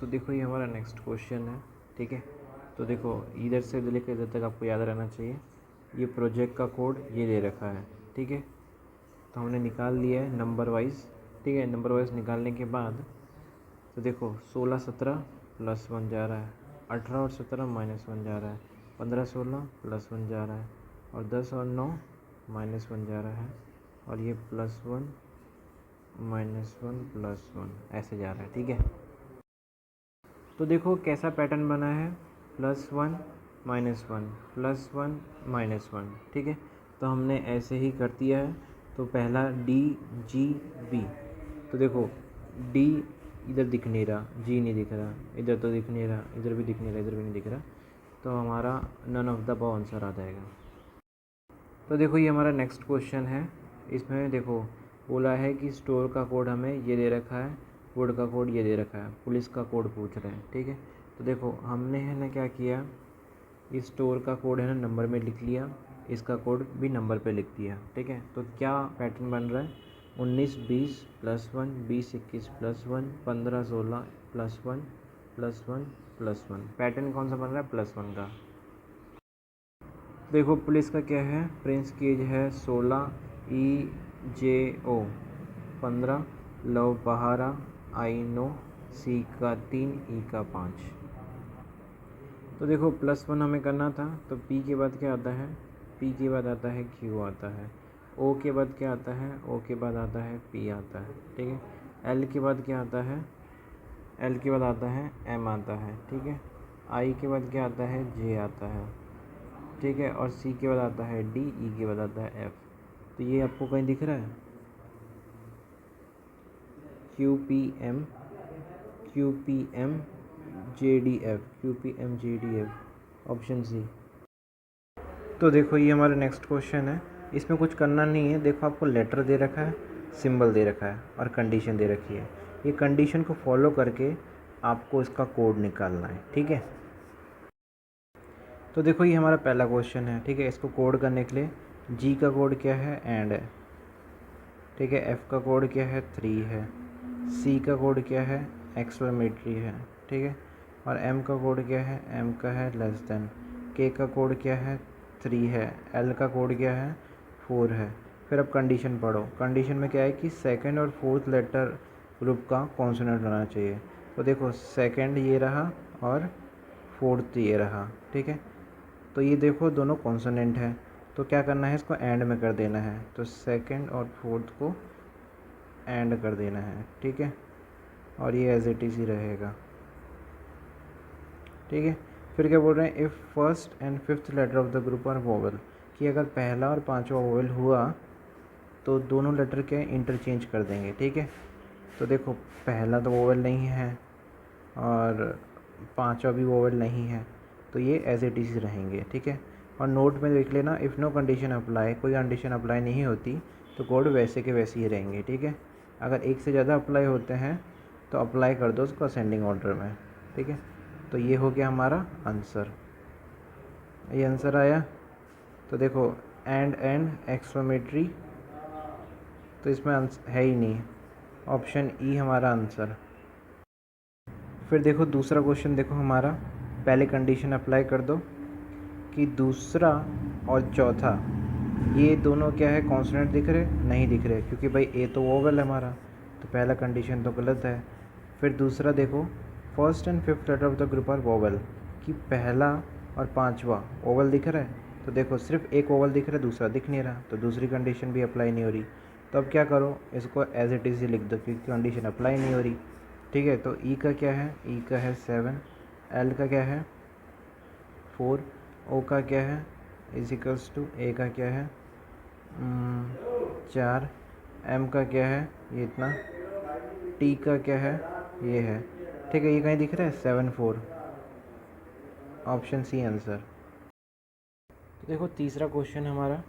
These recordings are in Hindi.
तो देखो ये हमारा नेक्स्ट क्वेश्चन है, ठीक है। तो देखो इधर से लेकर इधर तक आपको याद रहना चाहिए। ये प्रोजेक्ट का कोड ये दे रखा है, ठीक है। तो हमने निकाल लिया है नंबर वाइज, ठीक है। नंबर वाइज निकालने के बाद तो देखो 16 17 +1 जा रहा है, 18 और 17 -1 जा रहा है, 15 16 +1 जा रहा है, और 10 और 9 -1 जा रहा है, और ये +1 -1 +1 ऐसे जा रहा है, ठीक है। तो देखो कैसा पैटर्न बना है, +1 -1 +1 -1, ठीक है। तो हमने ऐसे ही कर दिया है। तो पहला DGB, तो देखो D इधर दिख नहीं रहा, G नहीं दिख रहा, इधर तो दिख नहीं रहा, इधर भी दिख नहीं रहा, इधर भी नहीं दिख रहा, तो हमारा none of the above answer आ जाएगा। तो देखो ये हमारा नेक्स्ट क्वेश्चन है। इसमें देखो बोला है कि स्टोर का कोड हमें ये दे रखा है, बोर्ड का कोड ये दे रखा है, पुलिस का कोड पूछ रहे हैं, ठीक है। तो देखो हमने है ना क्या किया, इस स्टोर का कोड है ना नंबर में लिख लिया, इसका कोड भी नंबर पे लिख दिया, ठीक है। तो क्या पैटर्न बन रहा है, 19 20 +1, 20 21 +1, 15 16 +1 +1 +1। पैटर्न कौन सा बन रहा है, +1 का। देखो पुलिस का क्या है, प्रिंस की एज है 16, EJO 15, लव बहारा I नो, C का 3, E का 5। तो देखो +1 हमें करना था, तो P के बाद क्या आता है, P के बाद आता है Q आता है, O के बाद क्या आता है, O के बाद आता है P आता है, ठीक है। L के बाद क्या आता है, L के बाद आता है M आता है, ठीक है। I के बाद क्या आता है, J आता है, ठीक है। और C के बाद आता है D, E के बाद आता है F। तो ये आपको कहीं दिख रहा है, QPM QPM JDF, QPM JDF, option C. तो देखो ये हमारा नेक्स्ट क्वेश्चन है। इसमें कुछ करना नहीं है, देखो आपको लेटर दे रखा है, सिंबल दे रखा है और कंडीशन दे रखी है। ये कंडीशन को फॉलो करके आपको इसका कोड निकालना है, ठीक है। तो देखो ये हमारा पहला क्वेश्चन है, ठीक है। इसको कोड करने के लिए G का कोड क्या है, एंड है, ठीक है। F का कोड क्या है, 3 है। C का कोड क्या है, एक्सक्लेमेटरी है, ठीक है। और M का कोड क्या है, M का है लेस देन। K का कोड क्या है, 3 है। L का कोड क्या है, 4 है। फिर अब कंडीशन पढ़ो। कंडीशन में क्या है कि सेकंड और फोर्थ लेटर ग्रुप का कॉन्सोनेंट होना चाहिए। तो देखो सेकंड ये रहा और फोर्थ ये रहा, ठीक है। तो ये देखो दोनों कॉन्सोनेंट है, तो क्या करना है, इसको एंड में कर देना है। तो सेकंड और फोर्थ को एंड कर देना है, ठीक है। और ये एज इट इज़ ही रहेगा, ठीक है। फिर क्या बोल रहे हैं, if first and fifth letter of the group are vowel, कि अगर पहला और पांचवा वोवेल हुआ तो दोनों लेटर के इंटरचेंज कर देंगे, ठीक है। तो देखो पहला तो वोवेल नहीं है और पांचवा भी वोवेल नहीं है, तो ये एज इट इज़ रहेंगे, ठीक है। और नोट में देख लेना, इफ़ नो कंडीशन अप्लाई, कोई कंडीशन अप्लाई नहीं होती तो कोड वैसे के वैसे ही रहेंगे, ठीक है। अगर एक से ज़्यादा अप्लाई होते हैं तो अप्लाई कर दो उसको असेंडिंग ऑर्डर में, ठीक है। तो ये हो गया हमारा आंसर, ये आंसर आया। तो देखो एंड एक्सक्लेमेटरी, तो इसमें है ही नहीं, ऑप्शन ई हमारा आंसर। फिर देखो दूसरा क्वेश्चन, देखो हमारा पहले कंडीशन अप्लाई कर दो कि दूसरा और चौथा ये दोनों क्या है, कॉन्सोनेंट दिख रहे, नहीं दिख रहे, क्योंकि भाई ए तो वोवेल है हमारा, तो पहला कंडीशन तो गलत है। फिर दूसरा देखो, first and fifth letter of the group are vowel, कि पहला और पांचवा वोवेल दिख रहा है, तो देखो सिर्फ एक वोवेल दिख रहा है, दूसरा दिख नहीं रहा, तो दूसरी कंडीशन भी अप्लाई नहीं हो रही। तो अब क्या करो, इसको एज इट इज़ ही लिख दो क्योंकि कंडीशन अप्लाई नहीं हो रही, ठीक है। तो ई का क्या है, ई का है 7, एल का क्या है 4, ओ का क्या है इजिकल्स टू, ए का क्या है 4, एम का क्या है ये इतना, टी का क्या है ये है, ठीक है। ये कहीं दिख रहा है 7 4, ऑप्शन सी आंसर। तो देखो तीसरा क्वेश्चन हमारा,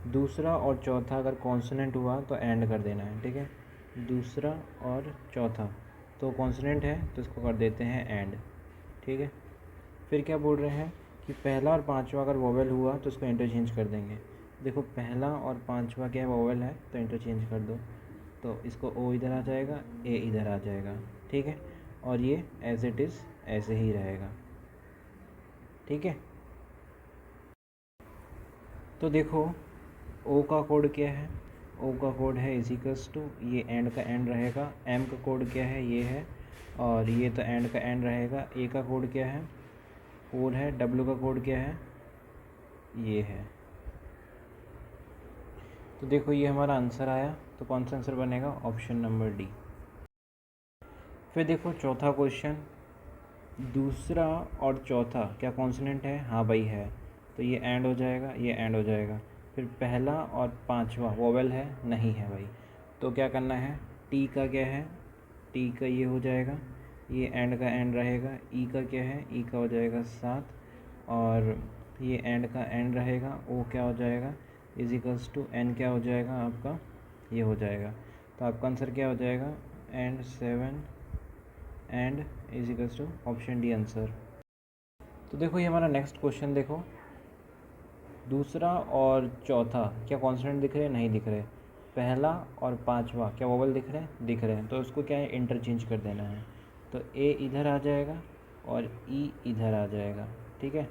दूसरा और चौथा अगर कॉन्सोनेंट हुआ तो एंड कर देना है, ठीक है। दूसरा और चौथा तो कॉन्सोनेंट है तो इसको कर देते हैं एंड, ठीक है। फिर क्या बोल रहे हैं कि पहला और पांचवा अगर वोवेल हुआ तो उसको इंटरचेंज कर देंगे। देखो पहला और पांचवा क्या वोवेल है तो इंटरचेंज कर दो, तो इसको ओ इधर आ जाएगा, ए इधर आ जाएगा, ठीक है। और ये एज इट इज़ ऐसे ही रहेगा। ठीक है, तो देखो ओ का कोड क्या है, ओ का कोड है इजिकल्स टू, ये एंड का एंड रहेगा। एम का कोड क्या है, ये है, और ये तो एंड का एंड रहेगा। ए का कोड क्या है, 4 है। डब्ल्यू का कोड क्या है, ये है। तो देखो ये हमारा आंसर आया, तो कौन सा आंसर बनेगा, ऑप्शन नंबर डी। फिर देखो चौथा क्वेश्चन, दूसरा और चौथा क्या कॉन्सोनेंट है, हाँ भाई है, तो ये एंड हो जाएगा, ये एंड हो जाएगा। फिर पहला और पांचवा वोवेल है, नहीं है भाई, तो क्या करना है, टी का क्या है, टी का ये हो जाएगा, ये एंड का एंड रहेगा। ई का क्या है, ई का हो जाएगा 7, और ये एंड का एंड रहेगा। ओ क्या हो जाएगा, इजिकल्स टू एन क्या हो जाएगा आपका, ये हो जाएगा। तो आपका आंसर क्या हो जाएगा, and 7 and equals to option D answer. तो देखो ये हमारा नेक्स्ट क्वेश्चन देखो, दूसरा और चौथा क्या कॉन्सोनेंट दिख रहे हैं, नहीं दिख रहे। पहला और पांचवा क्या वोवेल दिख रहे हैं, दिख रहे हैं, तो उसको क्या है, इंटरचेंज कर देना है। तो ए इधर आ जाएगा और ई इधर आ जाएगा। ठीक है,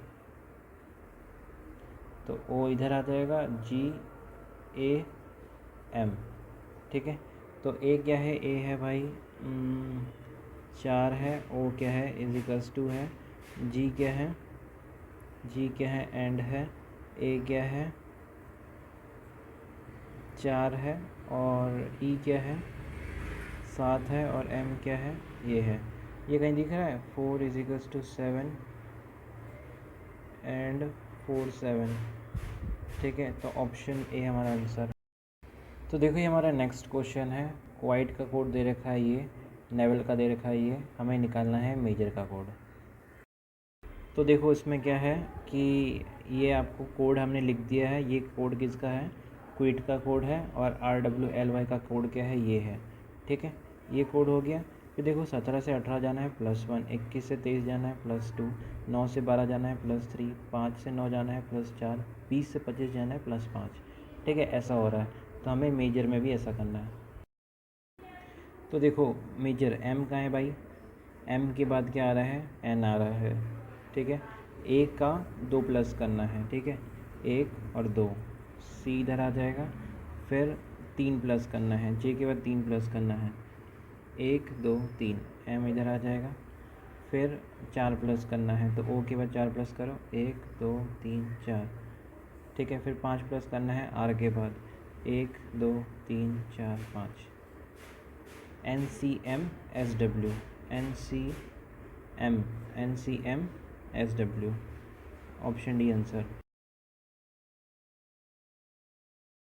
तो ओ इधर आ जाएगा, जी ए एम। ठीक है, तो ए क्या है, ए है भाई 4 है। ओ क्या है, इजिकल्स टू है। जी क्या है, जी क्या है, एंड है। ए क्या है, 4 है, और ई क्या है, 7 है, और एम क्या है, ये है। ये कहीं दिख रहा है, 4 इजिकल्स टू 7 एंड 4 7। ठीक है, तो ऑप्शन ए हमारा आंसर। तो देखो ये हमारा नेक्स्ट क्वेश्चन है, वाइट का कोड दे रखा है, ये नेवल का दे रखा है, ये हमें निकालना है मेजर का कोड। तो देखो इसमें क्या है कि ये आपको कोड हमने लिख दिया है, ये कोड किसका है, क्विट का कोड है, और RWLY का कोड क्या है, ये है। ठीक है, ये कोड हो गया। फिर देखो 17 से 18 जाना है +1, 21 से 23 जाना है +2, 9 से 12 जाना है +3, 5 से 9 जाना है +4, 20 से 25 जाना है +5। ठीक है, ऐसा हो रहा है, तो हमें मेजर में भी ऐसा करना है। तो देखो मेजर एम कहाँ है भाई, एम के बाद क्या आ रहा है, एन आ रहा है। ठीक है, एक का 2 प्लस करना है। ठीक है, 1 और 2, सी इधर आ जाएगा। फिर 3 प्लस करना है, जे के बाद 3 प्लस करना है, 1 2 3, एम इधर आ जाएगा। फिर 4 प्लस करना है, तो ओ के बाद 4 प्लस करो, 1 2 3 4। ठीक है, फिर 5 प्लस करना है आर के बाद, 1 2 3 4 5। NCM SW, NCM SW, option D answer.